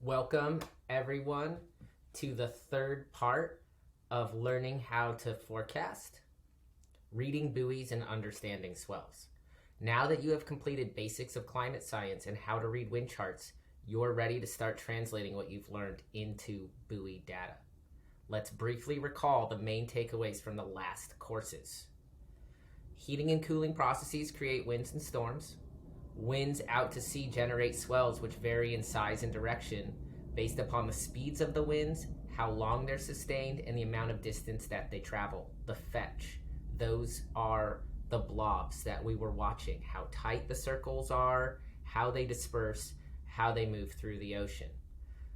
Welcome, everyone, to the third part of learning how to forecast, reading buoys, and understanding swells. Now that you have completed basics of climate science and how to read wind charts, you're ready to start translating what you've learned into buoy data. Let's briefly recall the main takeaways from the last courses. Heating and cooling processes create winds and storms. Winds out to sea generate swells, which vary in size and direction based upon the speeds of the winds, how long they're sustained, and the amount of distance that they travel. The fetch, those are the blobs that we were watching, how tight the circles are, how they disperse, how they move through the ocean.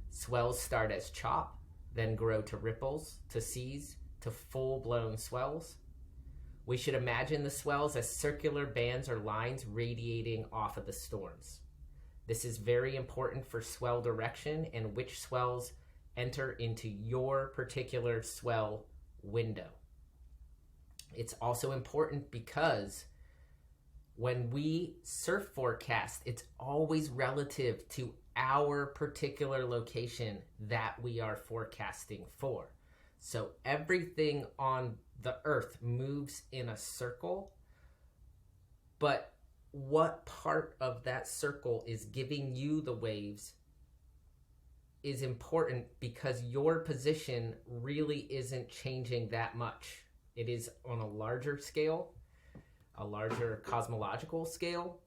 Swells start as chop, then grow to ripples, to seas, to full-blown swells. We should imagine the swells as circular bands or lines radiating off of the storms. This is very important for swell direction and which swells enter into your particular swell window. It's also important because when we surf forecast, it's always relative to our particular location that we are forecasting for. So everything on the earth moves in a circle, but what part of that circle is giving you the waves is important because your position really isn't changing that much. It is on a larger scale, a larger cosmological scale,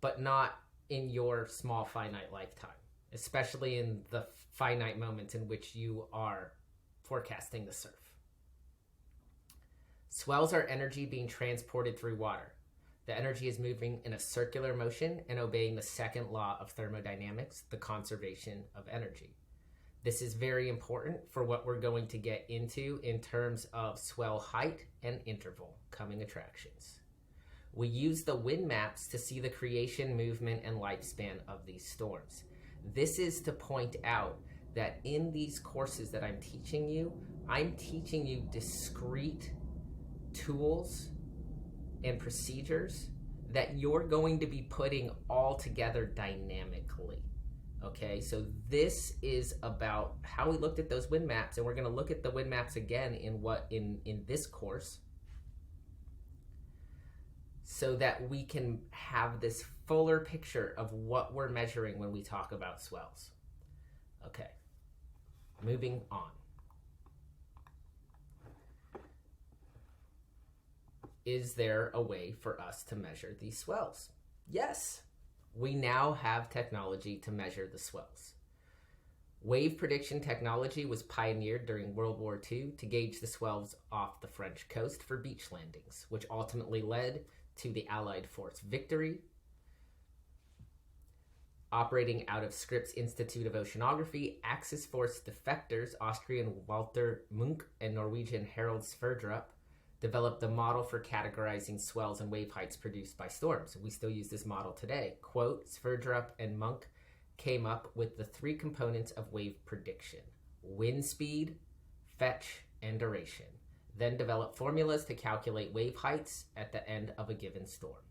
but not in your small finite lifetime, especially in the finite moments in which you are forecasting the surf. Swells are energy being transported through water. The energy is moving in a circular motion and obeying the second law of thermodynamics, the conservation of energy. This is very important for what we're going to get into in terms of swell height and interval, coming attractions. We use the wind maps to see the creation, movement, and lifespan of these storms. This is to point out that in these courses that I'm teaching you discrete tools and procedures that you're going to be putting all together dynamically. Okay, so this is about how we looked at those wind maps, and we're going to look at the wind maps again in this course so that we can have this fuller picture of what we're measuring when we talk about swells. Okay, moving on. Is there a way for us to measure these swells? Yes, we now have technology to measure the swells. Wave prediction technology was pioneered during World War II to gauge the swells off the French coast for beach landings, which ultimately led to the Allied force victory. Operating out of Scripps Institute of Oceanography, Axis Force defectors, Austrian Walter Munk and Norwegian Harald Sverdrup, developed a model for categorizing swells and wave heights produced by storms. We still use this model today. Quote, Sverdrup and Munk came up with the three components of wave prediction: wind speed, fetch, and duration. Then developed formulas to calculate wave heights at the end of a given storm.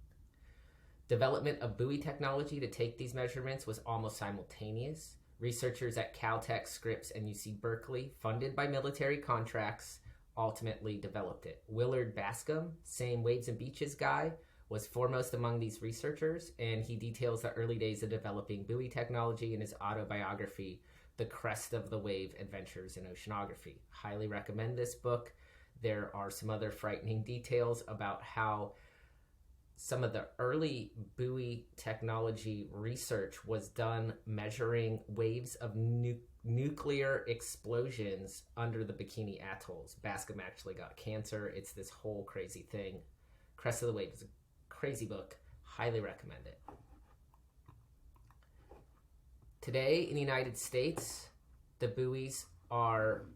Development of buoy technology to take these measurements was almost simultaneous. Researchers at Caltech, Scripps, and UC Berkeley, funded by military contracts, ultimately developed it. Willard Bascom, same waves and beaches guy, was foremost among these researchers, and he details the early days of developing buoy technology in his autobiography, The Crest of the Wave: Adventures in Oceanography. Highly recommend this book. There are some other frightening details about how some of the early buoy technology research was done measuring waves of nuclear explosions under the Bikini Atolls. Bascom actually got cancer. It's this whole crazy thing. Crest of the Wave is a crazy book. Highly recommend it. Today in the United States, the buoys are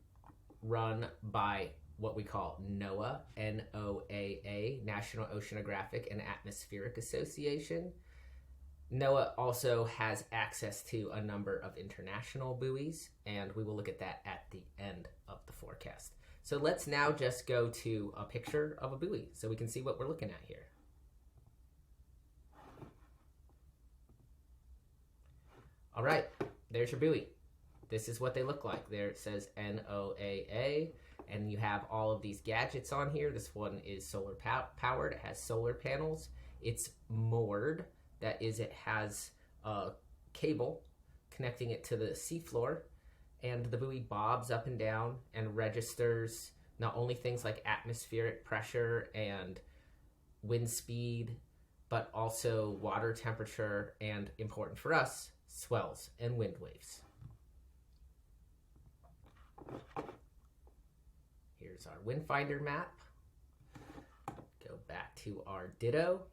run by what we call NOAA, N-O-A-A, National Oceanographic and Atmospheric Association. NOAA also has access to a number of international buoys, and we will look at that at the end of the forecast. So let's now just go to a picture of a buoy so we can see what we're looking at here. All right, there's your buoy. this is what they look like. There it says NOAA, and you have all of these gadgets on here. This one is solar powered. It has solar panels. It's moored. That is, it has a cable connecting it to the seafloor, and the buoy bobs up and down and registers not only things like atmospheric pressure and wind speed, but also water temperature and, important for us, swells and wind waves. Here's our wind finder map. Go back to our ditto.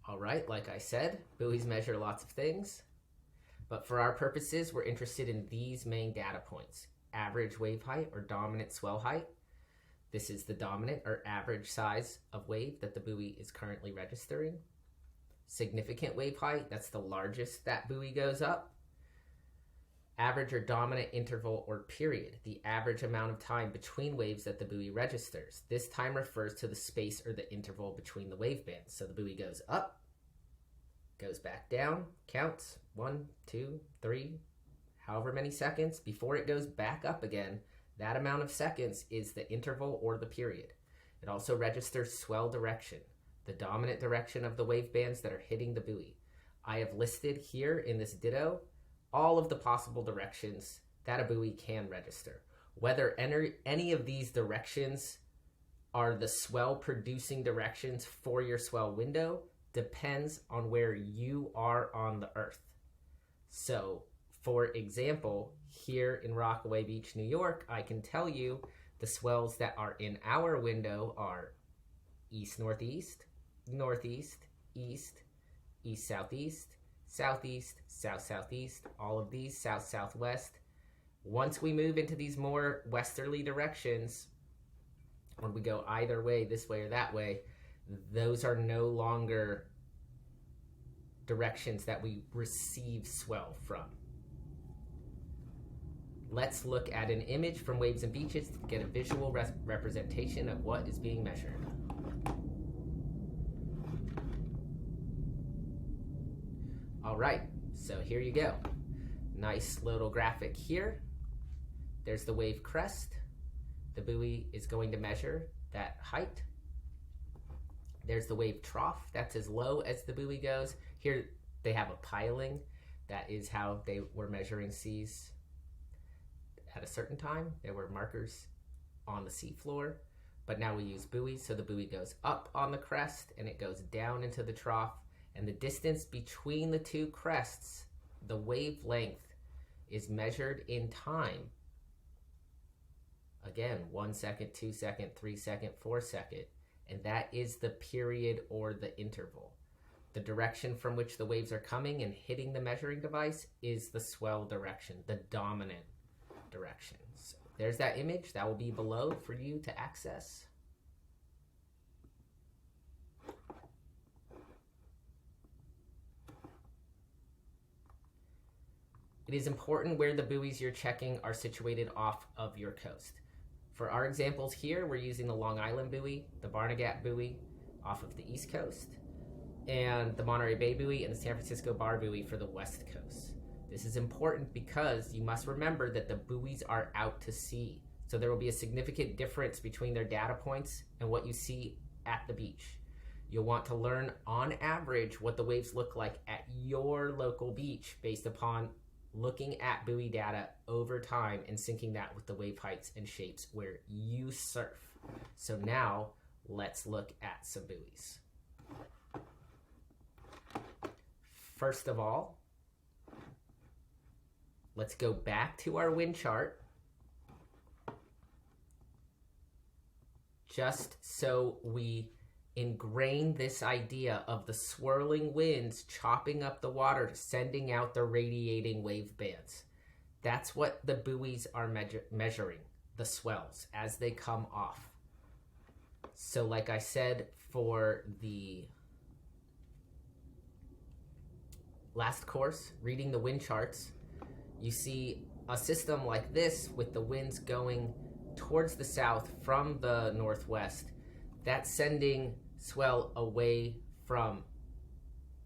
All right, like I said, buoys measure lots of things, but for our purposes, we're interested in these main data points: average wave height or dominant swell height. This is the dominant or average size of wave that the buoy is currently registering. Significant wave height, that's the largest that buoy goes up. Average or dominant interval or period, the average amount of time between waves that the buoy registers. This time refers to the space or the interval between the wave bands. So the buoy goes up, goes back down, counts 1, 2, 3, however many seconds before it goes back up again. That amount of seconds is the interval or the period. It also registers swell direction, the dominant direction of the wave bands that are hitting the buoy. I have listed here in this ditto all of the possible directions that a buoy can register. Whether any of these directions are the swell producing directions for your swell window depends on where you are on the earth. So, for example, here in Rockaway Beach, New York, I can tell you the swells that are in our window are east-northeast, northeast, east, east-southeast, southeast, south-southeast, all of these south-southwest. Once we move into these more westerly directions, when we go either way, this way or that way, those are no longer directions that we receive swell from. Let's look at an image from Waves and Beaches to get a visual representation of what is being measured. All right, so here you go. Nice little graphic here. There's the wave crest. The buoy is going to measure that height. There's the wave trough. That's as low as the buoy goes. Here they have a piling. That is how they were measuring seas at a certain time. There were markers on the seafloor, but now we use buoys, so the buoy goes up on the crest and it goes down into the trough. And the distance between the two crests, the wavelength, is measured in time. Again, 1 second, 2 second, 3 second, 4 second. And that is the period or the interval. The direction from which the waves are coming and hitting the measuring device is the swell direction, the dominant direction. So there's that image. That will be below for you to access. It is important where the buoys you're checking are situated off of your coast. For our examples here, we're using the Long Island buoy, the Barnegat buoy off of the East Coast, and the Monterey Bay buoy and the San Francisco Bar buoy for the West Coast. This is important because you must remember that the buoys are out to sea. So there will be a significant difference between their data points and what you see at the beach. You'll want to learn on average what the waves look like at your local beach based upon looking at buoy data over time and syncing that with the wave heights and shapes where you surf. So now let's look at some buoys. First of all, let's go back to our wind chart just so we ingrain this idea of the swirling winds chopping up the water, sending out the radiating wave bands. That's what the buoys are measuring, the swells, as they come off. So like I said, for the last course, reading the wind charts, you see a system like this with the winds going towards the south from the northwest. That's sending swell away from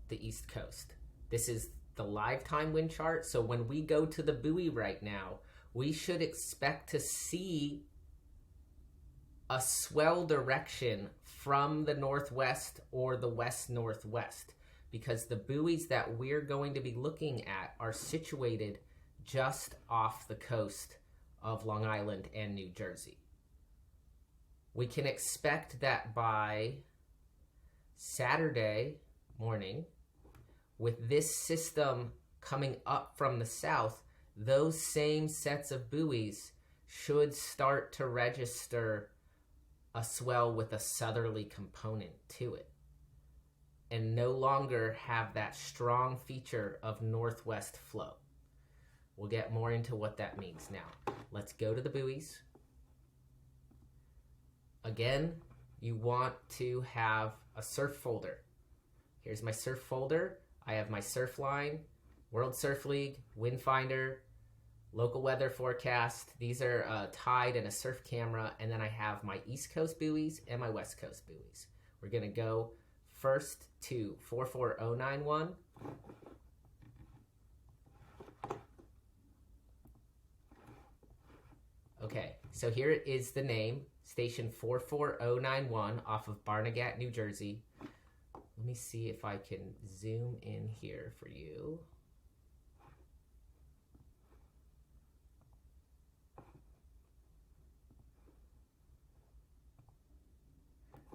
the East Coast. This is the live time wind chart. So when we go to the buoy right now, we should expect to see a swell direction from the northwest or the west-northwest, because the buoys that we're going to be looking at are situated just off the coast of Long Island and New Jersey. We can expect that by Saturday morning, with this system coming up from the south, those same sets of buoys should start to register a swell with a southerly component to it, and no longer have that strong feature of northwest flow. We'll get more into what that means now. Let's go to the buoys. Again, you want to have a surf folder. Here's my surf folder. I have my surf line, World Surf League, Wind Finder, local weather forecast. These are a tide and a surf camera. And then I have my East Coast buoys and my West Coast buoys. We're going to go first to 44091. Okay, so here is the name, station 44091 off of Barnegat, New Jersey. Let me see if I can zoom in here for you.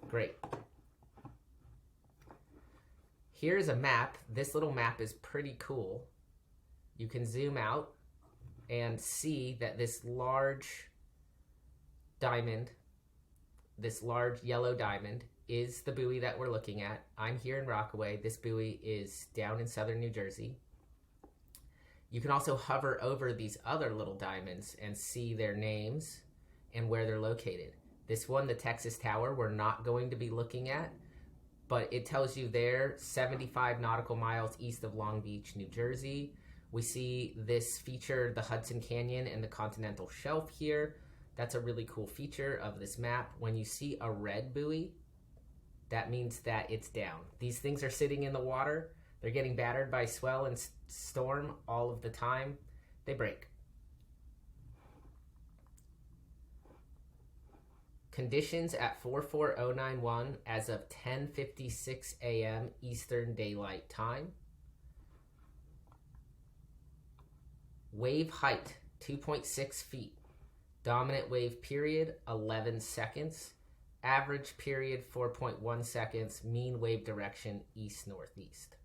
Great. Here's a map. This little map is pretty cool. You can zoom out and see that this large diamond, this large yellow diamond, is the buoy that we're looking at. I'm here in Rockaway. This buoy is down in southern New Jersey. You can also hover over these other little diamonds and see their names and where they're located. This one, the Texas Tower, we're not going to be looking at, but it tells you they're 75 nautical miles east of Long Beach, New Jersey. We see this feature, the Hudson Canyon and the continental shelf here. That's a really cool feature of this map. When you see a red buoy, that means that it's down. These things are sitting in the water. They're getting battered by swell and storm all of the time. They break. Conditions at 44091 as of 10:56 a.m. Eastern Daylight Time. Wave height, 2.6 feet. Dominant wave period, 11 seconds. Average period, 4.1 seconds. Mean wave direction, east-northeast.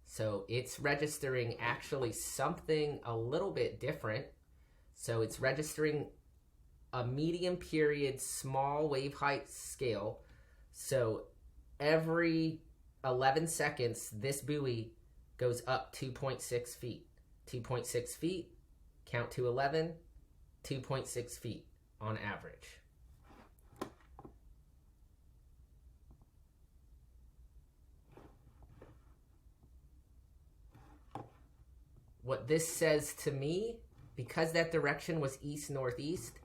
So it's registering actually something a little bit different. So it's registering a medium period, small wave height scale. So every 11 seconds, this buoy goes up 2.6 feet. 2.6 feet, count to 11, 2.6 feet on average. What this says to me, because that direction was east-northeast,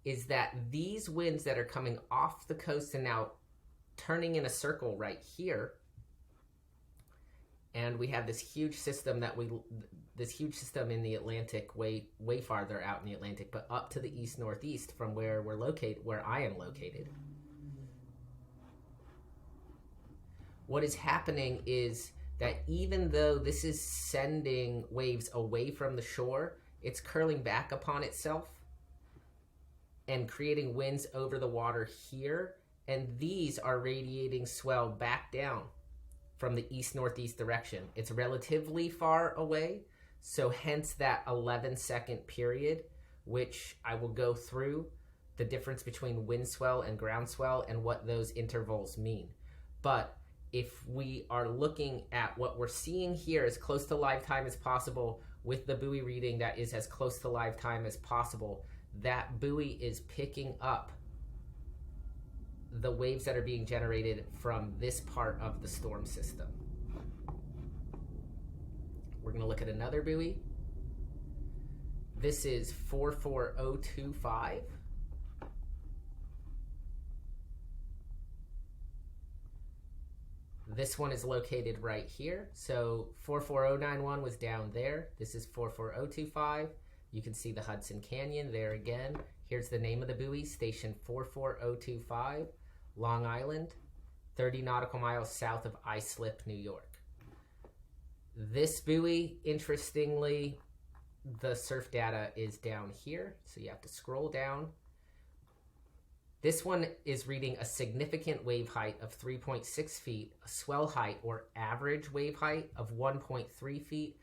is that these winds that are coming off the coast and now turning in a circle right here, and we have this huge system in the Atlantic, way farther out in the Atlantic, but up to the east-northeast from where we're located, where I am located. What is happening is that even though this is sending waves away from the shore, it's curling back upon itself and creating winds over the water here, and these are radiating swell back down from the east-northeast direction. It's relatively far away, so hence that 11-second period, which I will go through the difference between wind swell and ground swell and what those intervals mean. But if we are looking at what we're seeing here as close to live time as possible with the buoy reading that is as close to live time as possible, that buoy is picking up the waves that are being generated from this part of the storm system. We're going to look at another buoy. This is 44025. This one is located right here. So 44091 was down there. This is 44025. You can see the Hudson Canyon there again. Here's the name of the buoy, station 44025, Long Island, 30 nautical miles south of Islip, New York. This buoy, interestingly, the surf data is down here, so you have to scroll down. This one is reading a significant wave height of 3.6 feet, a swell height or average wave height of 1.3 feet,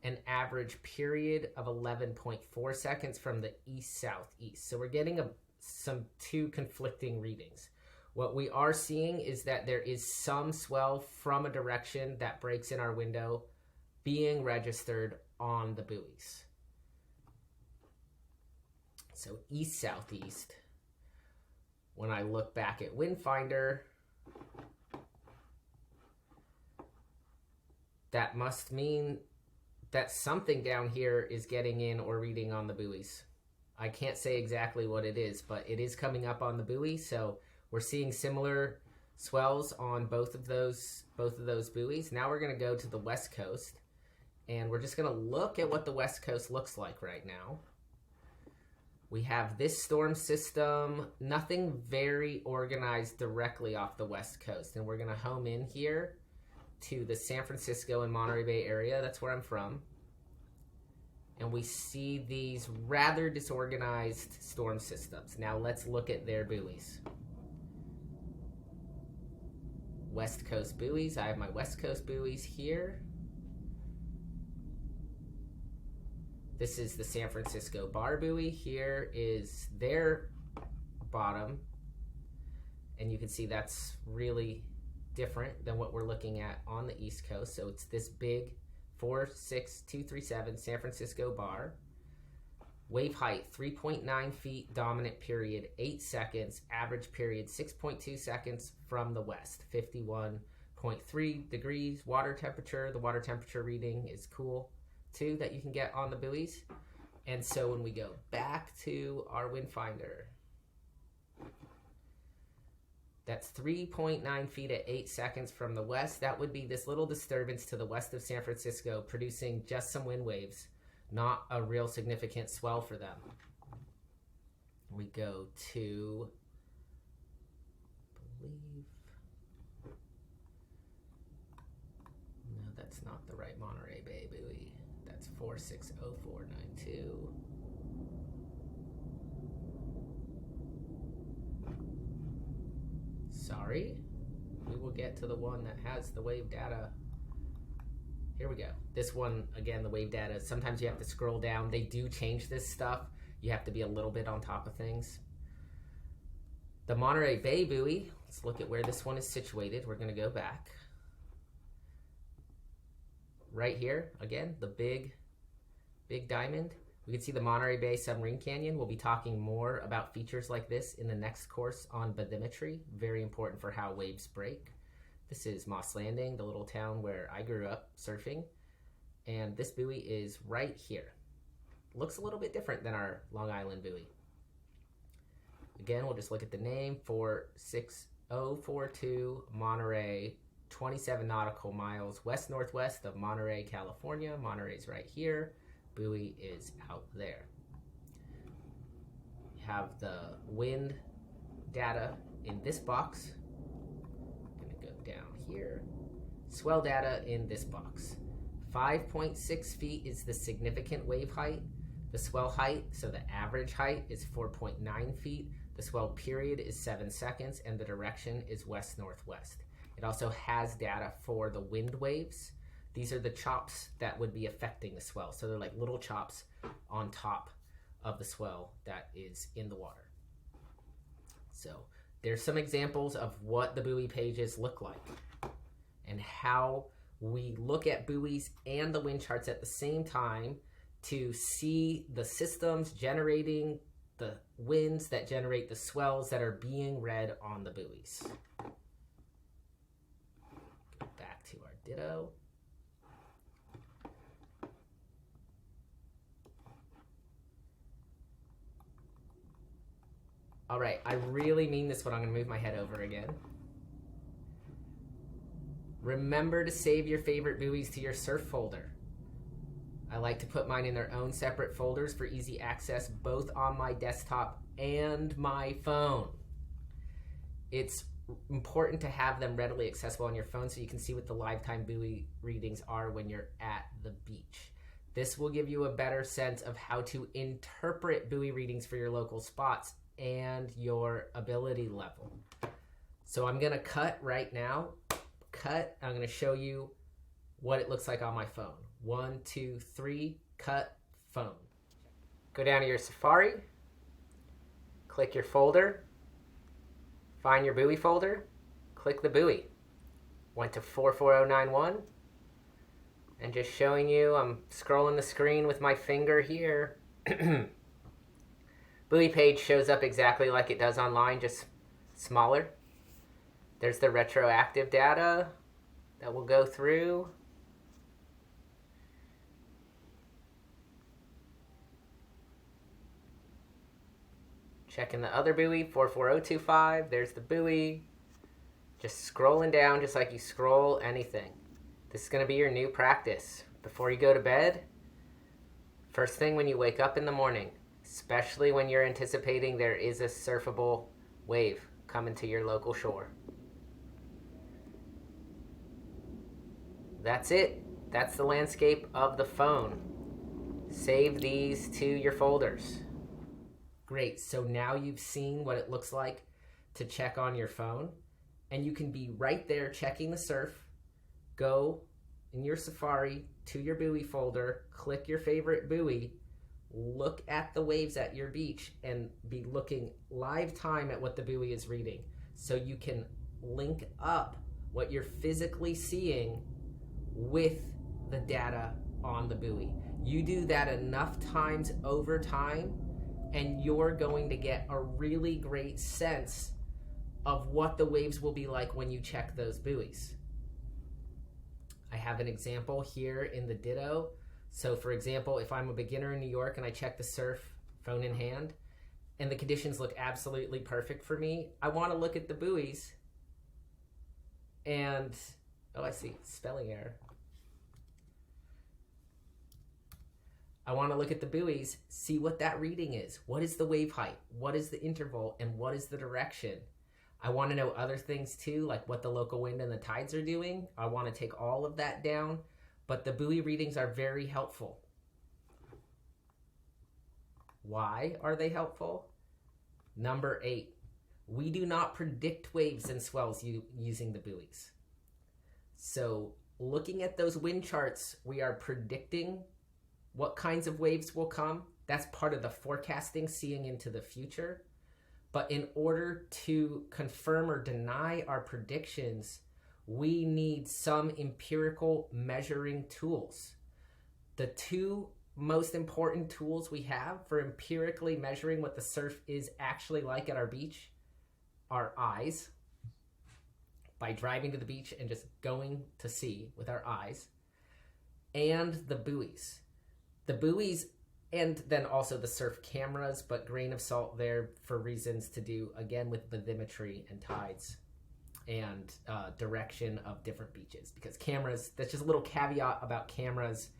an average period of 11.4 seconds from the east-southeast. So we're getting some two conflicting readings. What we are seeing is that there is some swell from a direction that breaks in our window being registered on the buoys. So east-southeast. When I look back at Windfinder, that must mean that something down here is getting in or reading on the buoys. I can't say exactly what it is, but it is coming up on the buoy, so we're seeing similar swells on both of those buoys. Now we're going to go to the west coast, and we're just going to look at what the west coast looks like right now. We have this storm system, nothing very organized directly off the west coast, and we're going to home in here to the San Francisco and Monterey Bay area. That's where I'm from. And we see these rather disorganized storm systems. Now let's look at their buoys. West Coast buoys. I have my West Coast buoys here. This is the San Francisco bar buoy. Here is their bottom. And you can see that's really different than what we're looking at on the East Coast. So it's this big 46237 San Francisco bar. Wave height 3.9 feet, dominant period 8 seconds, average period 6.2 seconds from the west, 51.3 degrees. Water temperature, the water temperature reading is cool too that you can get on the buoys. And so when we go back to our Windfinder, that's 3.9 feet at 8 seconds from the west. That would be this little disturbance to the west of San Francisco, producing just some wind waves, not a real significant swell for them. We go to, I believe, no, that's not the right Monterey Bay buoy. That's 460492. Sorry, we will get to the one that has the wave data. Here we go. This one, again, the wave data, sometimes you have to scroll down. They do change this stuff. You have to be a little bit on top of things. The Monterey Bay buoy, let's look at where this one is situated. We're going to go back. Right here, again, the big diamond. We can see the Monterey Bay Submarine Canyon. We'll be talking more about features like this in the next course on bathymetry. Very important for how waves break. This is Moss Landing, the little town where I grew up surfing. And this buoy is right here. Looks a little bit different than our Long Island buoy. Again, we'll just look at the name, 46042 Monterey, 27 nautical miles west-northwest of Monterey, California. Monterey's right here. Buoy is out there. We have the wind data in this box. I'm going to go down here. Swell data in this box. 5.6 feet is the significant wave height. The swell height, so the average height, is 4.9 feet. The swell period is 7 seconds, and the direction is west-northwest. It also has data for the wind waves. These are the chops that would be affecting the swell. So they're like little chops on top of the swell that is in the water. So there's some examples of what the buoy pages look like and how we look at buoys and the wind charts at the same time to see the systems generating the winds that generate the swells that are being read on the buoys. Go back to our ditto. All right, I really mean this, but I'm going to move my head over again. Remember to save your favorite buoys to your surf folder. I like to put mine in their own separate folders for easy access, both on my desktop and my phone. It's important to have them readily accessible on your phone so you can see what the lifetime buoy readings are when you're at the beach. This will give you a better sense of how to interpret buoy readings for your local spots and your ability level. So I'm going to cut right now. I'm going to show you what it looks like on my phone. 1, 2, 3, cut, phone. Go down to your Safari, click your folder, find your buoy folder, click the buoy. Went to 44091, and just showing you, I'm scrolling the screen with my finger here. Buoy page shows up exactly like it does online, just smaller. There's the retroactive data that we'll go through. Checking the other buoy, 44025, there's the buoy. Just scrolling down just like you scroll anything. This is going to be your new practice. Before you go to bed, first thing when you wake up in the morning, especially when you're anticipating there is a surfable wave coming to your local shore. That's it. That's the landscape of the phone. Save these to your folders. Great, so now you've seen what it looks like to check on your phone, and you can be right there checking the surf. Go in your Safari to your buoy folder, click your favorite buoy, look at the waves at your beach, and be looking live time at what the buoy is reading. So you can link up what you're physically seeing with the data on the buoy. You do that enough times over time, and you're going to get a really great sense of what the waves will be like when you check those buoys. I have an example here in the Ditto. So for example, if I'm a beginner in New York and I check the surf phone in hand and the conditions look absolutely perfect for me, I want to look at the buoys and, oh, I see, spelling error. I want to look at the buoys, see what that reading is. What is the wave height? What is the interval? And what is the direction? I want to know other things too, like what the local wind and the tides are doing. I want to take all of that down, but the buoy readings are very helpful. Why are they helpful? Number 8, we do not predict waves and swells using the buoys. So looking at those wind charts, we are predicting what kinds of waves will come. That's part of the forecasting, seeing into the future. But in order to confirm or deny our predictions, we need some empirical measuring tools. The two most important tools we have for empirically measuring what the surf is actually like at our beach are eyes, by driving to the beach and just going to see with our eyes, and the buoys. The buoys, and then also the surf cameras, but grain of salt there for reasons to do, again, with bathymetry and tides and direction of different beaches. Because cameras, that's just a little caveat about cameras.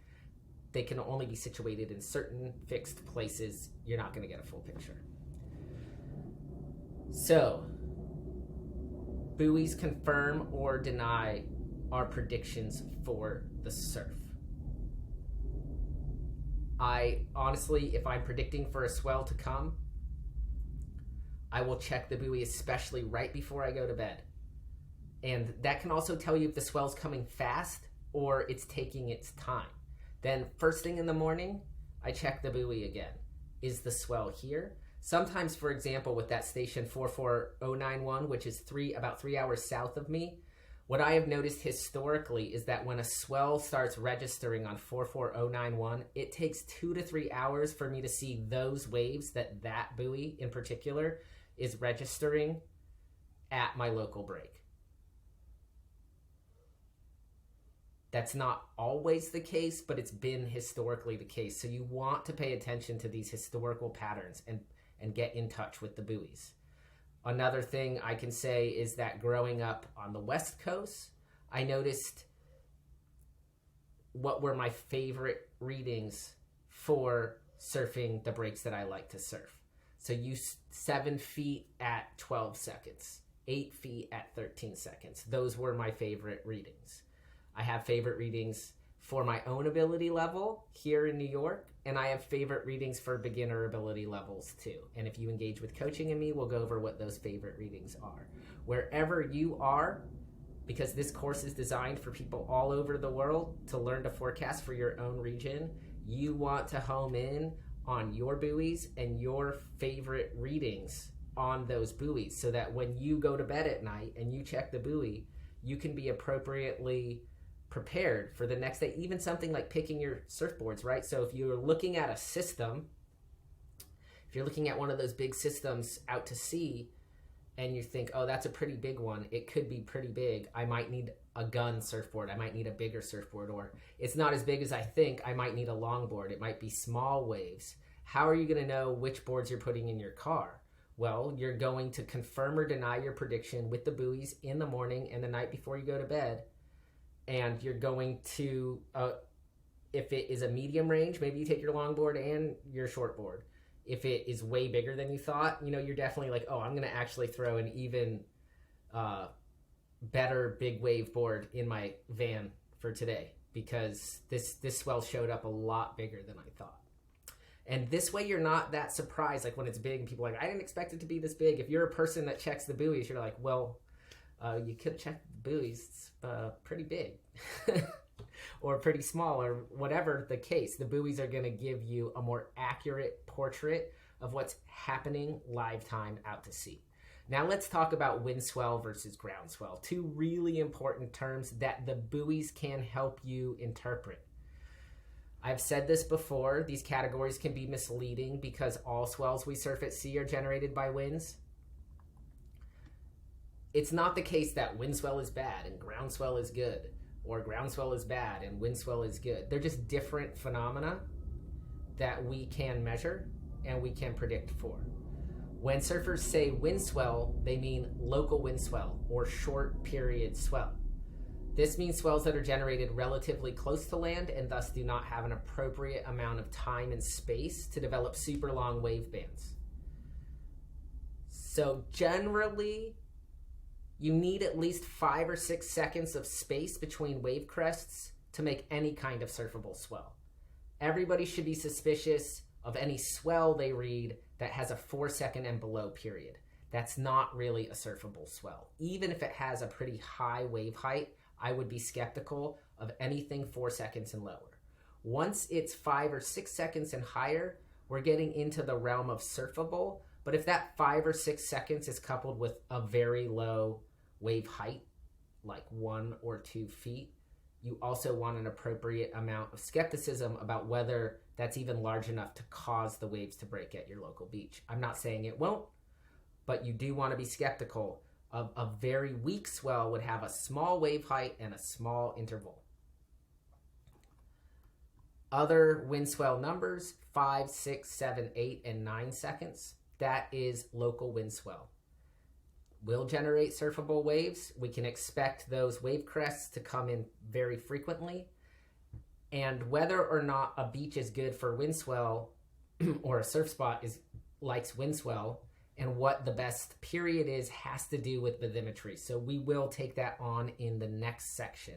They can only be situated in certain fixed places. You're not going to get a full picture. So, buoys confirm or deny our predictions for the surf. I honestly, if I'm predicting for a swell to come, I will check the buoy, especially right before I go to bed. And that can also tell you if the swell's coming fast or it's taking its time. Then first thing in the morning, I check the buoy again. Is the swell here? Sometimes, for example, with that station 44091, which is about 3 hours south of me, what I have noticed historically is that when a swell starts registering on 44091, it takes 2 to 3 hours for me to see those waves that buoy in particular is registering at my local break. That's not always the case, but it's been historically the case. So you want to pay attention to these historical patterns and get in touch with the buoys. Another thing I can say is that growing up on the West Coast, I noticed what were my favorite readings for surfing the breaks that I like to surf. So 7 feet at 12 seconds, 8 feet at 13 seconds. Those were my favorite readings. I have favorite readings for my own ability level here in New York, and I have favorite readings for beginner ability levels too. And if you engage with coaching and me, we'll go over what those favorite readings are. Wherever you are, because this course is designed for people all over the world to learn to forecast for your own region, you want to home in on your buoys and your favorite readings on those buoys so that when you go to bed at night and you check the buoy, you can be appropriately prepared for the next day. Even something like picking your surfboards, right? So if you're looking at a system, if you're looking at one of those big systems out to sea and you think, oh, that's a pretty big one, it could be pretty big, I might need a gun surfboard, I might need a bigger surfboard, or it's not as big as I think, I might need a longboard, it might be small waves. How are you going to know which boards you're putting in your car? Well, you're going to confirm or deny your prediction with the buoys in the morning and the night before you go to bed. And you're going to, if it is a medium range, maybe you take your longboard and your shortboard. If it is way bigger than you thought, you're definitely like, oh, I'm going to actually throw an even better big wave board in my van for today because this swell showed up a lot bigger than I thought. And this way you're not that surprised, like when it's big and people are like, I didn't expect it to be this big. If you're a person that checks the buoys, you're like, well, you could check the buoys, it's pretty big or pretty small or whatever the case. The buoys are going to give you a more accurate portrait of what's happening live time out to sea. Now let's talk about wind swell versus ground swell, two really important terms that the buoys can help you interpret. I've said this before, these categories can be misleading because all swells we surf at sea are generated by winds. It's not the case that wind swell is bad and ground swell is good, or ground swell is bad and wind swell is good. They're just different phenomena that we can measure and we can predict for. When surfers say wind swell, they mean local wind swell or short period swell. This means swells that are generated relatively close to land and thus do not have an appropriate amount of time and space to develop super long wave bands. So generally, you need at least 5 or 6 seconds of space between wave crests to make any kind of surfable swell. Everybody should be suspicious of any swell they read that has a 4-second and below period. That's not really a surfable swell. Even if it has a pretty high wave height, I would be skeptical of anything 4 seconds and lower. Once it's 5 or 6 seconds and higher, we're getting into the realm of surfable. But if that 5 or 6 seconds is coupled with a very low wave height, like 1 or 2 feet, you also want an appropriate amount of skepticism about whether that's even large enough to cause the waves to break at your local beach. I'm not saying it won't, but you do want to be skeptical of a very weak swell would have a small wave height and a small interval. Other wind swell numbers, 5, 6, 7, 8, and 9 seconds. That is local wind swell. Will generate surfable waves. We can expect those wave crests to come in very frequently. And whether or not a beach is good for wind swell or a surf spot likes wind swell, and what the best period is has to do with bathymetry. So we will take that on in the next section.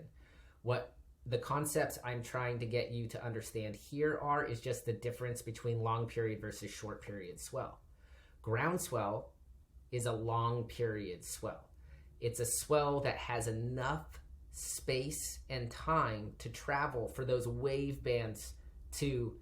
What the concepts I'm trying to get you to understand here is just the difference between long period versus short period swell. Ground swell is a long period swell. It's a swell that has enough space and time to travel for those wave bands to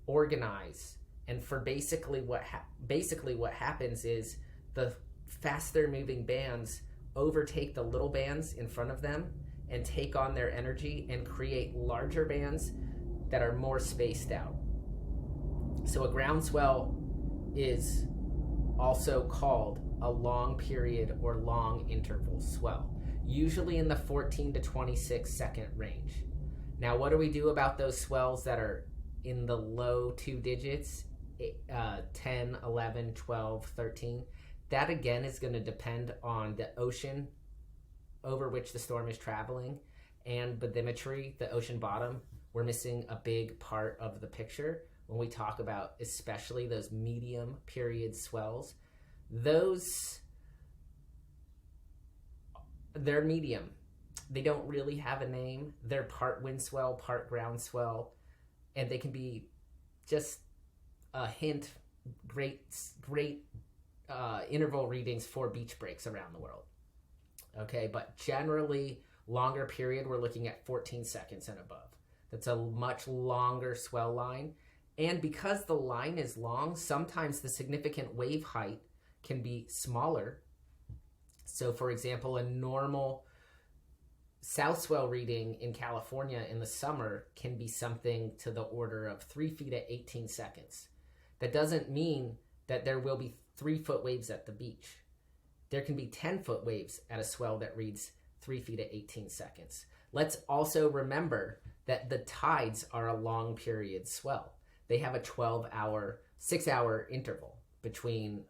organize. And for basically what happens is the faster moving bands overtake the little bands in front of them and take on their energy and create larger bands that are more spaced out. So a ground swell is also called a long period or long interval swell, usually in the 14 to 26 second range. Now, what do we do about those swells that are in the low 2 digits, 10, 11, 12, 13? That again is going to depend on the ocean over which the storm is traveling and bathymetry, the ocean bottom, we're missing a big part of the picture when we talk about especially those medium period swells. They're medium. They don't really have a name. They're part wind swell, part ground swell, and they can be just a hint, great interval readings for beach breaks around the world. Okay, but generally longer period, we're looking at 14 seconds and above. That's a much longer swell line. And because the line is long, sometimes the significant wave height can be smaller. So for example, a normal south swell reading in California in the summer can be something to the order of 3 feet at 18 seconds. That doesn't mean that there will be 3-foot waves at the beach. There can be 10-foot waves at a swell that reads 3 feet at 18 seconds. Let's also remember that the tides are a long period swell. They have a 12-hour, 6-hour interval between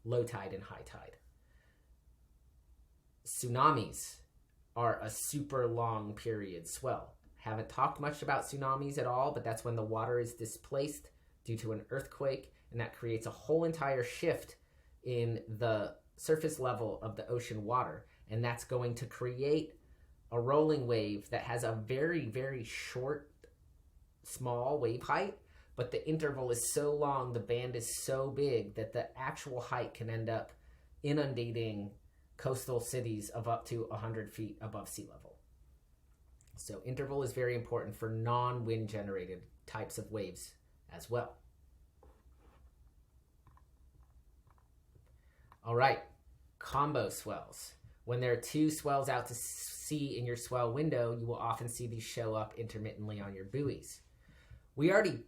low tide and high tide. Tsunamis are a super long period swell. Haven't talked much about tsunamis at all, but that's when the water is displaced due to an earthquake, and that creates a whole entire shift in the surface level of the ocean water, and that's going to create a rolling wave that has a very, very short, small wave height, but the interval is so long, the band is so big that the actual height can end up inundating coastal cities of up to 100 feet above sea level. So interval is very important for non-wind generated types of waves as well. All right, combo swells. When there are two swells out to sea in your swell window, you will often see these show up intermittently on your buoys. We already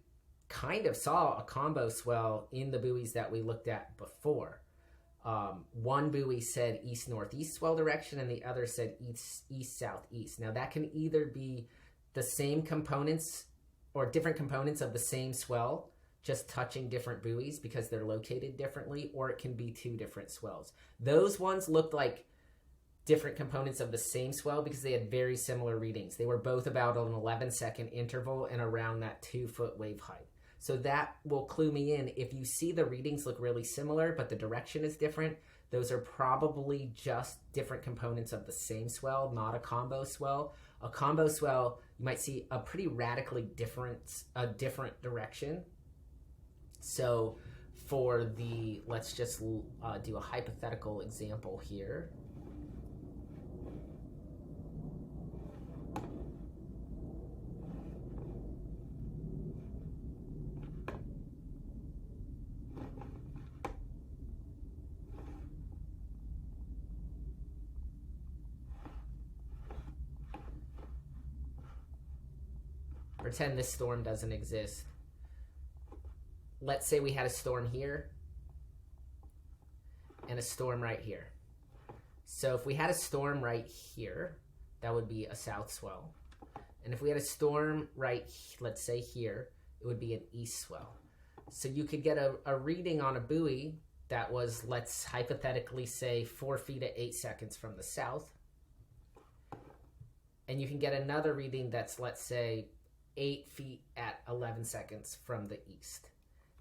kind of saw a combo swell in the buoys that we looked at before. One buoy said east-northeast swell direction and the other said east-southeast. Now that can either be the same components or different components of the same swell, just touching different buoys because they're located differently, or it can be two different swells. Those ones looked like different components of the same swell because they had very similar readings. They were both about an 11-second interval and around that 2-foot wave height. So that will clue me in. If you see the readings look really similar, but the direction is different, those are probably just different components of the same swell, not a combo swell. A combo swell, you might see a pretty radically different direction. So for the, let's just do a hypothetical example here. Pretend this storm doesn't exist. Let's say we had a storm here and a storm right here. So if we had a storm right here, that would be a south swell. And if we had a storm right, let's say here, it would be an east swell. So you could get a reading on a buoy that was, let's hypothetically say 4 feet at 8 seconds from the south. And you can get another reading that's, let's say, 8 feet at 11 seconds from the east.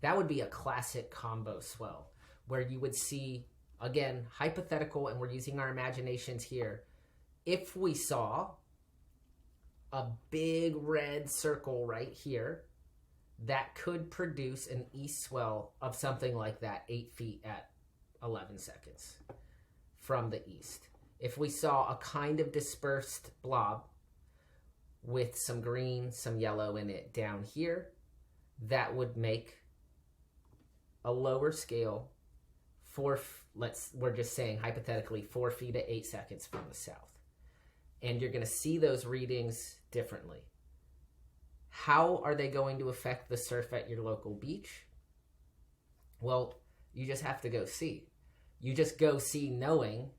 That would be a classic combo swell where you would see, again, hypothetical, and we're using our imaginations here. If we saw a big red circle right here, that could produce an east swell of something like that, 8 feet at 11 seconds from the east. If we saw a kind of dispersed blob with some green, some yellow in it down here, that would make a lower scale we're just saying hypothetically 4 feet at 8 seconds from the south. And you're going to see those readings differently. How are they going to affect the surf at your local beach? Well, you just have to go see. You just go see knowing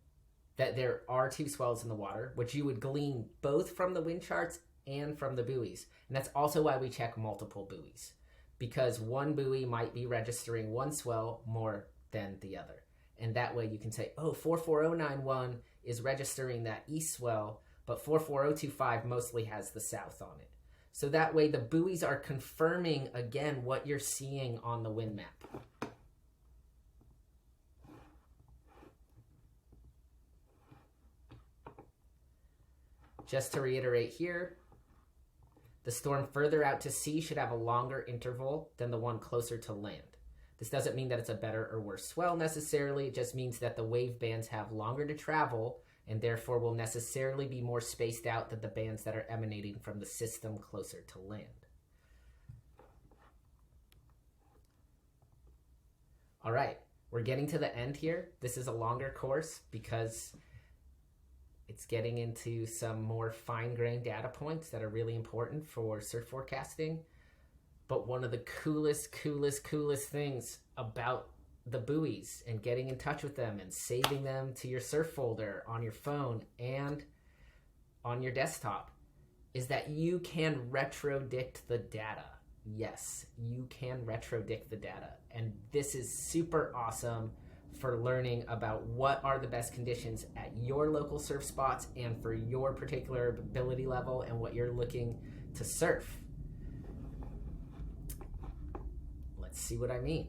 that there are two swells in the water, which you would glean both from the wind charts and from the buoys. And that's also why we check multiple buoys, because one buoy might be registering one swell more than the other. And that way you can say, oh, 44091 is registering that east swell, but 44025 mostly has the south on it. So that way the buoys are confirming again what you're seeing on the wind map. Just to reiterate here, the storm further out to sea should have a longer interval than the one closer to land. This doesn't mean that it's a better or worse swell necessarily. It just means that the wave bands have longer to travel and therefore will necessarily be more spaced out than the bands that are emanating from the system closer to land. All right, we're getting to the end here. This is a longer course because it's getting into some more fine-grained data points that are really important for surf forecasting. But one of the coolest things about the buoys and getting in touch with them and saving them to your surf folder on your phone and on your desktop is that you can retrodict the data. Yes, you can retrodict the data. And this is super awesome for learning about what are the best conditions at your local surf spots and for your particular ability level and what you're looking to surf. Let's see what I mean.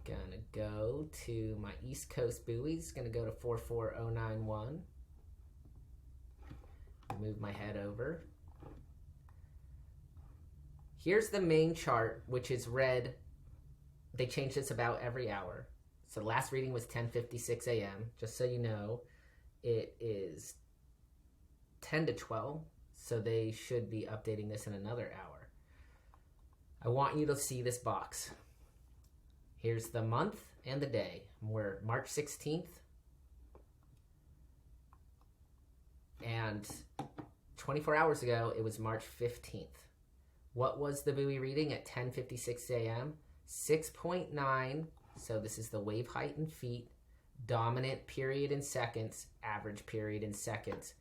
Gonna go to my East Coast buoys. Gonna go to 44091. Move my head over. Here's the main chart, which is red. They change this about every hour. So the last reading was 10:56 a.m. Just so you know, it is 10 to 12. So they should be updating this in another hour. I want you to see this box. Here's the month and the day. We're March 16th. And 24 hours ago, it was March 15th. What was the buoy reading at 10:56 a.m.? 6.9, so this is the wave height in feet, dominant period in seconds, average period in seconds.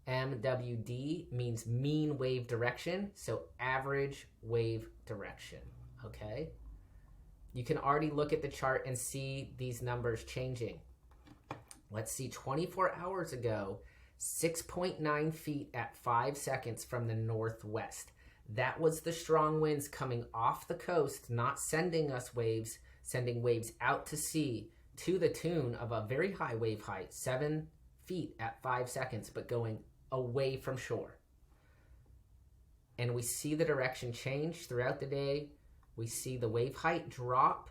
MWD means mean wave direction, so average wave direction, okay? You can already look at the chart and see these numbers changing. Let's see, 24 hours ago, 6.9 feet at 5 seconds from the northwest. That was the strong winds coming off the coast, not sending us waves, sending waves out to sea to the tune of a very high wave height, 7 feet at 5 seconds, but going away from shore. And we see the direction change throughout the day. We see the wave height drop.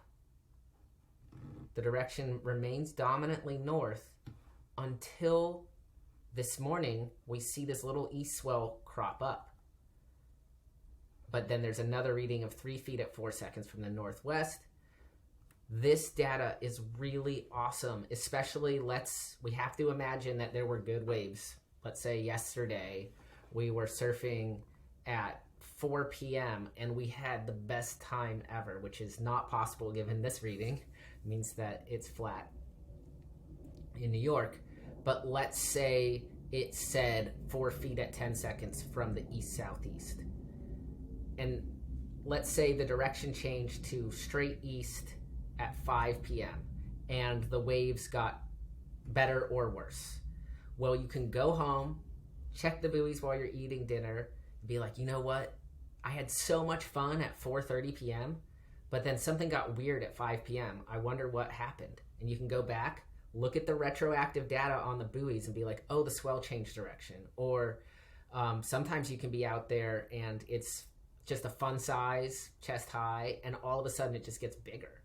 The direction remains dominantly north until this morning we see this little east swell crop up. But then there's another reading of 3 feet at 4 seconds from the northwest. This data is really awesome, especially we have to imagine that there were good waves. Let's say yesterday we were surfing at 4 p.m. and we had the best time ever, which is not possible given this reading. It means that it's flat in New York. But let's say it said 4 feet at 10 seconds from the east-southeast. And let's say the direction changed to straight east at 5 p.m. and the waves got better or worse. Well, you can go home, check the buoys while you're eating dinner, and be like, you know what? I had so much fun at 4:30 p.m., but then something got weird at 5 p.m. I wonder what happened. And you can go back, look at the retroactive data on the buoys and be like, oh, the swell changed direction. Or sometimes you can be out there and it's just a fun size, chest high, and all of a sudden it just gets bigger.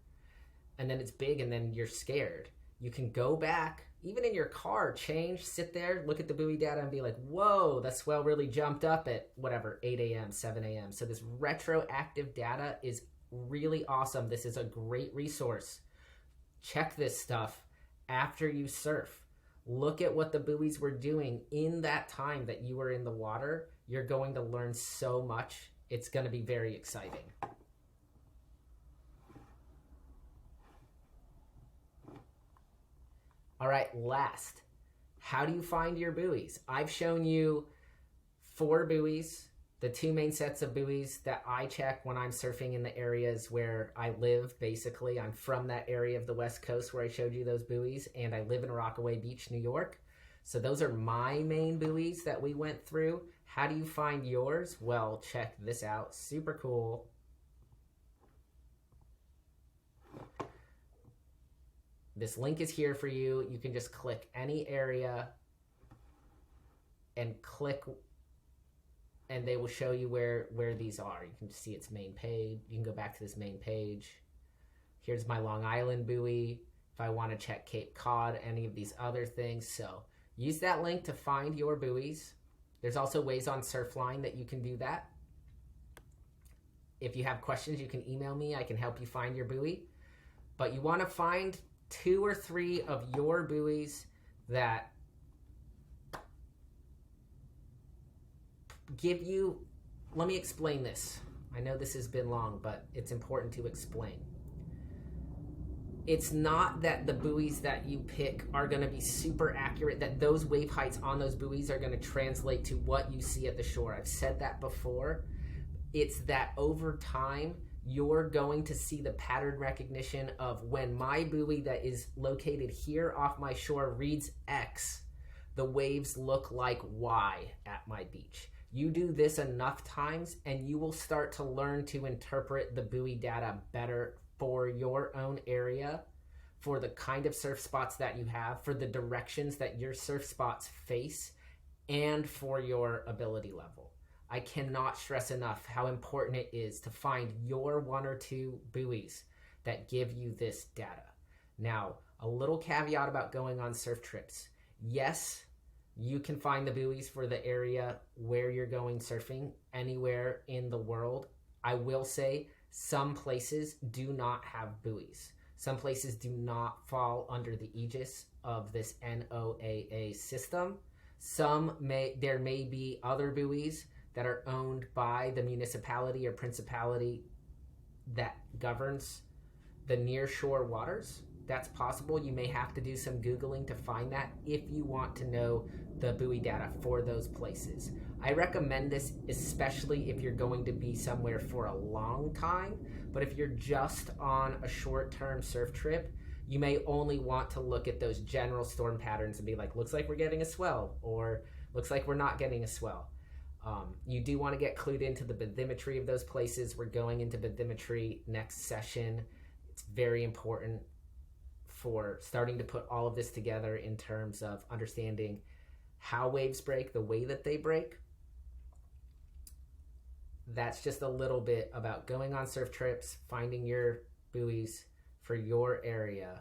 And then it's big and then you're scared. You can go back, even in your car, change, sit there, look at the buoy data and be like, whoa, the swell really jumped up at whatever, 8 a.m., 7 a.m. So this retroactive data is really awesome. This is a great resource. Check this stuff after you surf. Look at what the buoys were doing in that time that you were in the water. You're going to learn so much. It's going to be very exciting. All right, last, how do you find your buoys? I've shown you 4 buoys The two main sets of buoys that I check when I'm surfing in the areas where I live, basically, I'm from that area of the West Coast where I showed you those buoys, and I live in Rockaway Beach, New York. So those are my main buoys that we went through. How do you find yours? Well, check this out. Super cool. This link is here for you. You can just click any area and click, and they will show you where these are. You can see its main page. You can go back to this main page. Here's my Long Island buoy. If I want to check Cape Cod, any of these other things. So use that link to find your buoys. There's also ways on Surfline that you can do that. If you have questions, you can email me. I can help you find your buoy. But you want to find 2 or 3 of your buoys that give you, let me explain this. I know this has been long, but it's important to explain. It's not that the buoys that you pick are going to be super accurate, that those wave heights on those buoys are going to translate to what you see at the shore. I've said that before. It's that over time, you're going to see the pattern recognition of when my buoy that is located here off my shore reads X, the waves look like Y at my beach. You do this enough times and you will start to learn to interpret the buoy data better for your own area, for the kind of surf spots that you have, for the directions that your surf spots face, and for your ability level. I cannot stress enough how important it is to find your 1 or 2 buoys that give you this data. Now, a little caveat about going on surf trips. Yes, you can find the buoys for the area where you're going surfing anywhere in the world. I will say some places do not have buoys. Some places do not fall under the aegis of this NOAA system. There may be other buoys that are owned by the municipality or principality that governs the nearshore waters. That's possible. You may have to do some Googling to find that if you want to know the buoy data for those places. I recommend this especially if you're going to be somewhere for a long time, but if you're just on a short-term surf trip, you may only want to look at those general storm patterns and be like, looks like we're getting a swell, or looks like we're not getting a swell. You do want to get clued into the bathymetry of those places. We're going into bathymetry next session. It's very important for starting to put all of this together in terms of understanding how waves break, the way that they break. That's just a little bit about going on surf trips, finding your buoys for your area,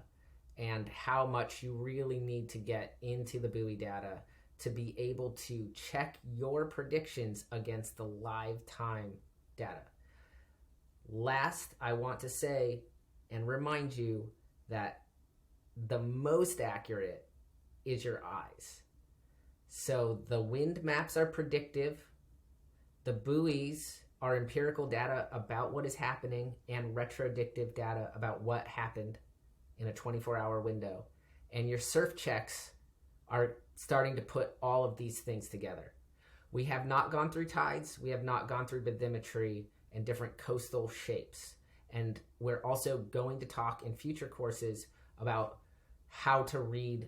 and how much you really need to get into the buoy data to be able to check your predictions against the live time data. Last, I want to say and remind you that the most accurate is your eyes. So the wind maps are predictive. The buoys are empirical data about what is happening and retrodictive data about what happened in a 24-hour window. And your surf checks are starting to put all of these things together. We have not gone through tides. We have not gone through bathymetry and different coastal shapes. And we're also going to talk in future courses about how to read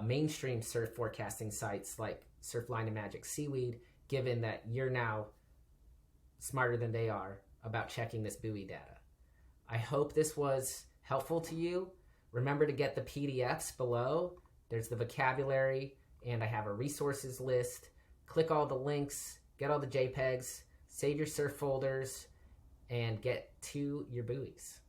mainstream surf forecasting sites like Surfline and Magic Seaweed, given that you're now smarter than they are about checking this buoy data. I hope this was helpful to you. Remember to get the PDFs below. There's the vocabulary, and I have a resources list. Click all the links, get all the JPEGs, save your surf folders, and get to your buoys.